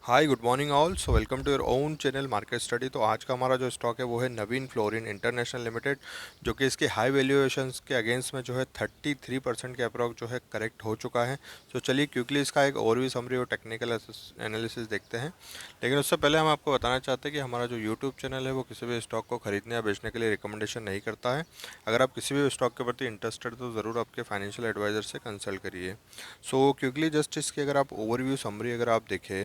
Hi good morning all. So welcome to your own channel market study. तो आज का हमारा जो स्टॉक है वो है नवीन फ्लोरिन इंटरनेशनल लिमिटेड, जो कि इसके हाई वैल्यूएशंस के अगेंस्ट में जो है 33% के अप्रॉक्स जो है करेक्ट हो चुका है। तो चलिए क्विकली इसका एक ओवरव्यू समरी और टेक्निकल एनालिसिस देखते हैं। लेकिन उससे पहले हम आपको बताना चाहते हैं कि हमारा जो यूट्यूब चैनल है वो किसी भी स्टॉक को खरीदने या बेचने के लिए रिकमेंडेशन नहीं करता है। अगर आप किसी भी स्टॉक के प्रति इंटरेस्टेड तो ज़रूर आपके फाइनेंशियल एडवाइजर से कंसल्ट करिए। सो क्विकली जस्ट इसकी अगर आप ओवरव्यू समरी अगर आप देखें,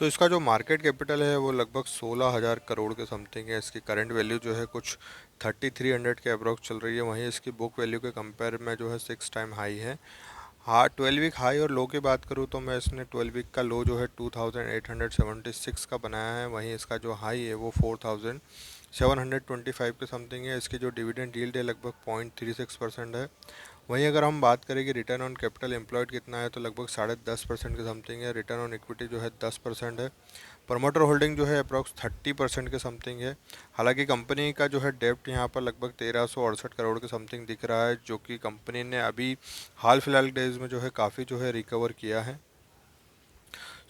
इसका जो मार्केट कैपिटल है वो लगभग 16,000 करोड़ के समथिंग है। इसकी करंट वैल्यू जो है कुछ 3300 के अप्रोक्स चल रही है। वहीं इसकी बुक वैल्यू के कंपेयर में जो है 6 टाइम हाई है। हाँ, 12 वीक हाई और लो की बात करूँ तो मैं इसने 12 वीक का लो जो है 2876 का बनाया है। वहीं इसका जो हाई है वो 4725 के समथिंग है। इसकी जो डिविडेंड यील्ड है लगभग 0.36% है। वहीं अगर हम बात करें कि रिटर्न ऑन कैपिटल एम्प्लॉयड कितना है तो लगभग 10.5% के समथिंग है। रिटर्न ऑन इक्विटी जो है 10% है। प्रमोटर होल्डिंग जो है अप्रॉक्स 30% के समथिंग है। हालांकि कंपनी का जो है डेप्ट यहाँ पर लगभग 1368 करोड़ के समथिंग दिख रहा है, जो कि कंपनी ने अभी हाल फिलहाल डेज में जो है काफ़ी जो है रिकवर किया है।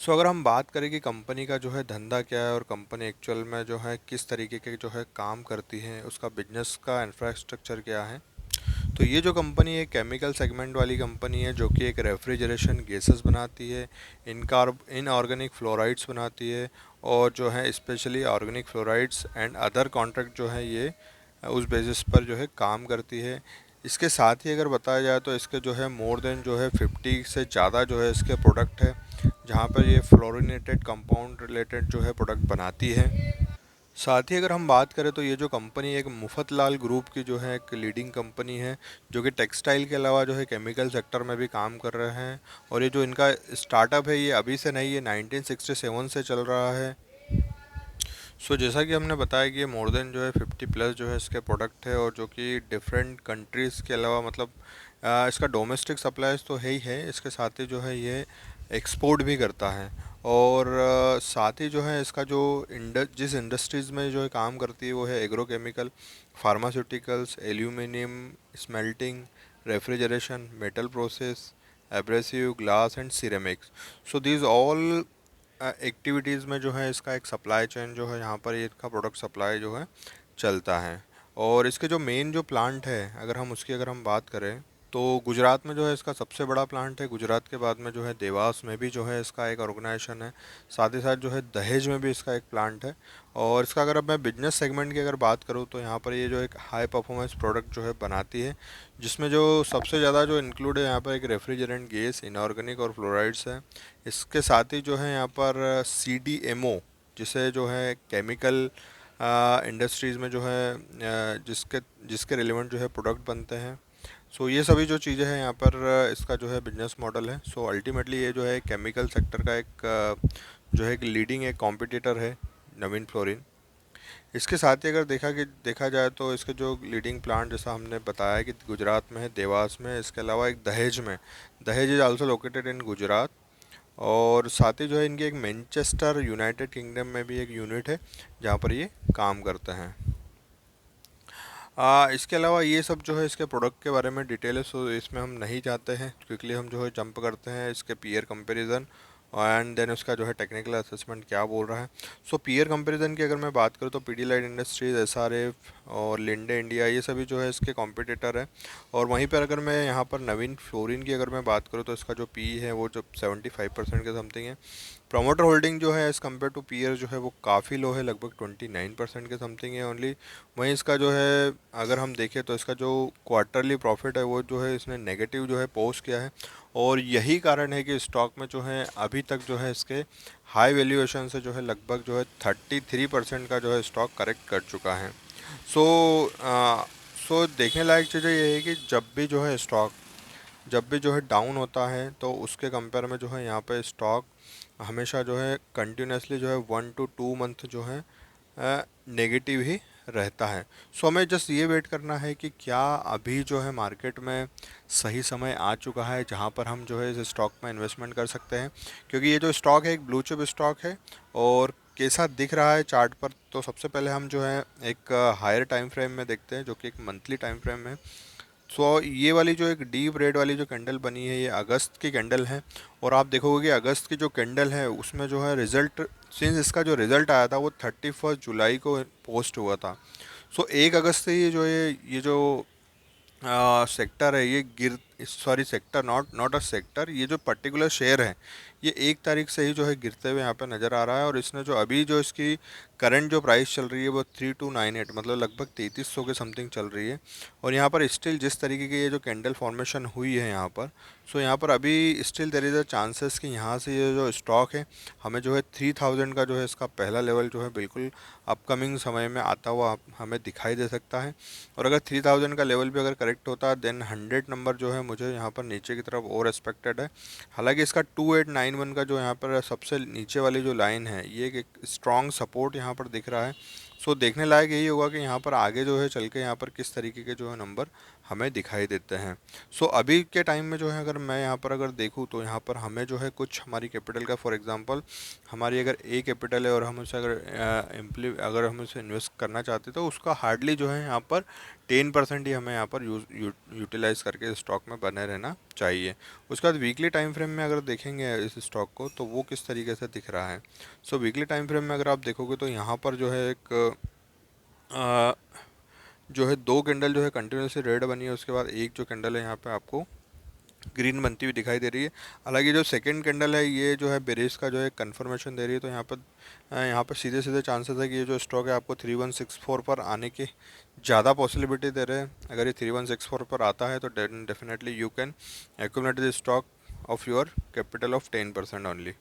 अगर हम बात करें कि कंपनी का जो है धंधा क्या है और कंपनी एक्चुअल में जो है किस तरीके के जो है काम करती है, उसका बिजनेस का इंफ्रास्ट्रक्चर क्या है, तो ये जो कंपनी है केमिकल सेगमेंट वाली कंपनी है, जो कि एक रेफ्रिजरेशन गैसेस बनाती है, इनऑर्गेनिक फ्लोराइड्स बनाती है, और जो है specially organic fluorides and other contract जो है ये उस बेसिस पर जो है काम करती है। इसके साथ ही अगर बताया जाए तो इसके जो है मोर देन जो है 50 से ज़्यादा जो है इसके प्रोडक्ट है, जहाँ पर ये फ्लोरिनेटेड कंपाउंड रिलेटेड जो है प्रोडक्ट बनाती है। साथ ही अगर हम बात करें तो ये जो कंपनी एक मुफतलाल ग्रुप की जो है एक लीडिंग कंपनी है, जो कि टेक्सटाइल के अलावा जो है केमिकल सेक्टर में भी काम कर रहे हैं। और ये जो इनका स्टार्टअप है ये अभी से नहीं, ये 1967 से चल रहा है। जैसा कि हमने बताया कि ये मोर देन जो है 50+ जो है इसके प्रोडक्ट है, और जो कि डिफरेंट कंट्रीज़ के अलावा मतलब इसका डोमेस्टिक सप्लाईज तो है ही है, इसके साथ ही जो है ये एक्सपोर्ट भी करता है। और साथ ही जो है इसका जो जिस इंडस्ट्रीज़ में जो है काम करती है वो है agrochemical, pharmaceuticals, aluminium smelting, refrigeration, metal process, abrasive, glass and ceramics. These all activities में जो है इसका एक सप्लाई चेन जो है यहाँ पर ये इसका प्रोडक्ट सप्लाई जो है चलता है। और इसके जो मेन जो प्लांट है अगर हम बात करें तो गुजरात में जो है इसका सबसे बड़ा प्लांट है। गुजरात के बाद में जो है देवास में भी जो है इसका एक ऑर्गेनाइजेशन है। साथ ही साथ जो है दहेज में भी इसका एक प्लांट है। और इसका अगर अब मैं बिजनेस सेगमेंट की अगर बात करूँ तो यहाँ पर ये जो एक हाई परफॉर्मेंस प्रोडक्ट जो है बनाती है, जिसमें जो सबसे ज़्यादा जो इंक्लूड है यहाँ पर एक रेफ्रिजरेंट गैस, इनऑर्गेनिक और फ्लोराइड्स है। इसके साथ ही जो है यहाँ पर CDMO, जिसे जो है केमिकल इंडस्ट्रीज़ में जो है जिसके जिसके रिलेवेंट जो है प्रोडक्ट बनते हैं। ये सभी जो चीज़ें हैं यहाँ पर इसका जो है बिजनेस मॉडल है। अल्टीमेटली ये जो है केमिकल सेक्टर का एक जो है एक लीडिंग एक कॉम्पिटिटर है नवीन फ्लोरिन। इसके साथ ही अगर देखा जाए तो इसके जो लीडिंग प्लांट जैसा हमने बताया कि गुजरात में है, देवास में है, इसके अलावा एक दहेज में, दहेज is also located in Gujarat. और साथ ही जो है इनकी एक मैनचेस्टर यूनाइटेड किंगडम में भी एक यूनिट है जहाँ पर ये काम करते हैं। इसके अलावा ये सब जो है इसके प्रोडक्ट के बारे में डिटेल है, इसमें हम नहीं जाते हैं, क्विकली हम जो है जंप करते हैं इसके पीयर कंपैरिजन एंड देन उसका जो है टेक्निकल असेसमेंट क्या बोल रहा है। पीयर कंपैरिजन की अगर मैं बात करूँ तो पीडीलाइट इंडस्ट्रीज, SRF और लिंडे इंडिया ये सभी जो है इसके कॉम्पिटिटर है। और वहीं पर अगर मैं यहाँ पर नवीन फ्लोरिन की अगर मैं बात करूँ तो इसका जो पी है वो जो 75% के समथिंग है। प्रमोटर होल्डिंग जो है एज़ कम्पेयर टू पीयर जो है वो काफ़ी लो है, लगभग 29% के समथिंग है ओनली। वहीं इसका जो है अगर हम देखें तो इसका जो क्वार्टरली प्रॉफिट है वो जो है इसने नेगेटिव जो है पोस्ट किया है। और यही कारण है कि स्टॉक में जो है अभी तक जो है इसके हाई वैल्यूएशन से जो है लगभग जो है 33% का जो है स्टॉक करेक्ट कर चुका है। सो देखने लायक चीज़ें ये है कि जब भी जो है डाउन होता है तो उसके कंपेयर में जो है यहाँ पे स्टॉक हमेशा जो है कंटिन्यूसली जो है 1 to 2 मंथ जो है नेगेटिव ही रहता है। हमें जस्ट ये वेट करना है कि क्या अभी जो है मार्केट में सही समय आ चुका है जहाँ पर हम जो है इस स्टॉक में इन्वेस्टमेंट कर सकते हैं, क्योंकि ये जो स्टॉक है एक ब्लू चिप स्टॉक है। और कैसा दिख रहा है चार्ट पर, तो सबसे पहले हम जो है एक हायर टाइम फ्रेम में देखते हैं जो कि एक मंथली टाइम फ्रेम है। सो ये वाली जो एक डीप रेड वाली जो कैंडल बनी है ये अगस्त की कैंडल है, और आप देखोगे कि अगस्त की जो कैंडल है उसमें जो है रिजल्ट, सिंस इसका जो रिजल्ट आया था वो 31 जुलाई को पोस्ट हुआ था। सो 1 अगस्त से ये जो सेक्टर है ये गिर, sorry sector, not not a sector, ये जो पर्टिकुलर शेयर है ये 1 तारीख से ही जो है गिरते हुए यहाँ पे नज़र आ रहा है। और इसने जो अभी जो इसकी करंट जो प्राइस चल रही है वो 3298, मतलब लगभग 3300 के समथिंग चल रही है। और यहाँ पर स्टिल जिस तरीके की ये जो कैंडल फॉर्मेशन हुई है यहाँ पर, सो यहाँ पर अभी still there is a chances कि यहाँ से ये जो स्टॉक है हमें जो है 3000 का जो है इसका पहला लेवल जो है बिल्कुल अपकमिंग समय में आता हुआ हमें दिखाई दे सकता है। और अगर 3000 का लेवल भी अगर करेक्ट होता है देन 100 नंबर जो है मुझे यहाँ पर नीचे की तरफ और एक्सपेक्टेड है। हालांकि इसका 2891 का जो यहाँ पर सबसे नीचे वाली जो लाइन है ये एक स्ट्रॉन्ग सपोर्ट यहाँ पर दिख रहा है। सो देखने लायक यही होगा कि यहाँ पर आगे जो है चल के यहाँ पर किस तरीके के जो है नंबर हमें दिखाई देते हैं। सो अभी के टाइम में जो है अगर मैं यहाँ पर अगर देखूँ तो यहाँ पर हमें जो है कुछ हमारी कैपिटल का, फॉर एग्जांपल हमारी अगर ए कैपिटल है और हम उसे अगर हम उसे इन्वेस्ट करना चाहते तो उसका हार्डली जो है यहाँ पर 10% ही हमें यहाँ पर यूटिलाइज करके स्टॉक में बने रहना चाहिए। उसके बाद वीकली टाइम फ्रेम में अगर देखेंगे इस स्टॉक को तो वो किस तरीके से दिख रहा है। सो वीकली टाइम फ्रेम में अगर आप देखोगे तो यहाँ पर जो है एक अ, जो है 2 कैंडल जो है कंटिन्यूसली रेड बनी है, उसके बाद एक जो कैंडल है यहाँ पे आपको ग्रीन बनती हुई दिखाई दे रही है। हालांकि जो सेकंड कैंडल है ये जो है बेरिस का जो है कंफर्मेशन दे रही है, तो यहाँ पर सीधे सीधे चांसेस है कि ये जो स्टॉक है आपको 3164 पर आने की ज़्यादा पॉसिबिलिटी दे रहे हैं। अगर ये 3164 पर आता है तो definitely you can accumulate the stock of your capital of 10% only.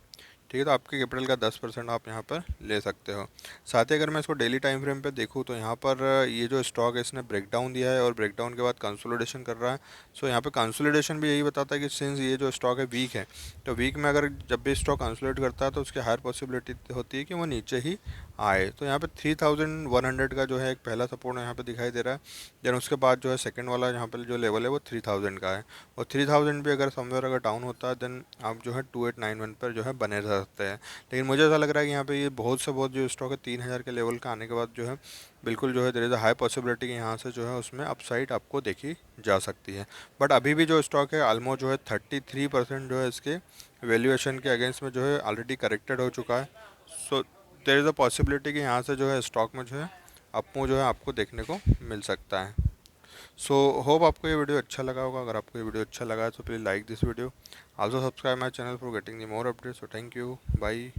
ठीक है, तो आपके कैपिटल का 10% आप यहाँ पर ले सकते हो। साथ ही अगर मैं इसको डेली टाइम फ्रेम पे देखूँ तो यहाँ पर ये जो स्टॉक है इसने ब्रेकडाउन दिया है और ब्रेकडाउन के बाद कंसोलिडेशन कर रहा है। सो यहाँ पे कंसोलिडेशन भी यही बताता है कि सिंस ये जो स्टॉक है वीक है, तो वीक में अगर जब भी स्टॉक कंसोलिडेट करता है तो उसकी हायर पॉसिबिलिटी होती है कि वो नीचे ही आए। तो यहाँ पे 3100 का जो है एक पहला सपोर्ट यहाँ पे दिखाई दे रहा है। देन उसके बाद जो है सेकंड वाला यहाँ पे जो लेवल है वो 3000 का है, और 3000 भी अगर समवेयर अगर डाउन होता है देन आप जो है 2891 पर जो है बने रह सकते हैं। लेकिन मुझे ऐसा लग रहा है कि यहाँ पे ये बहुत से बहुत जो स्टॉक है 3000 के लेवल का आने के बाद जो है बिल्कुल जो है there is a high possibility कि यहाँ से जो है उसमें अपसाइड आपको देखी जा सकती है। बट अभी भी जो स्टॉक है ऑलमोस्ट जो है 33% जो है इसके वैल्यूएशन के अगेंस्ट में जो है ऑलरेडी करेक्टेड हो चुका है। So there is a possibility कि यहाँ से जो है स्टॉक में जो है अपमूव जो है आपको देखने को मिल सकता है। सो होप आपको ये वीडियो अच्छा लगा होगा। अगर आपको ये वीडियो अच्छा लगा है तो please like this video, also subscribe my channel for getting the more updates. So thank you, bye.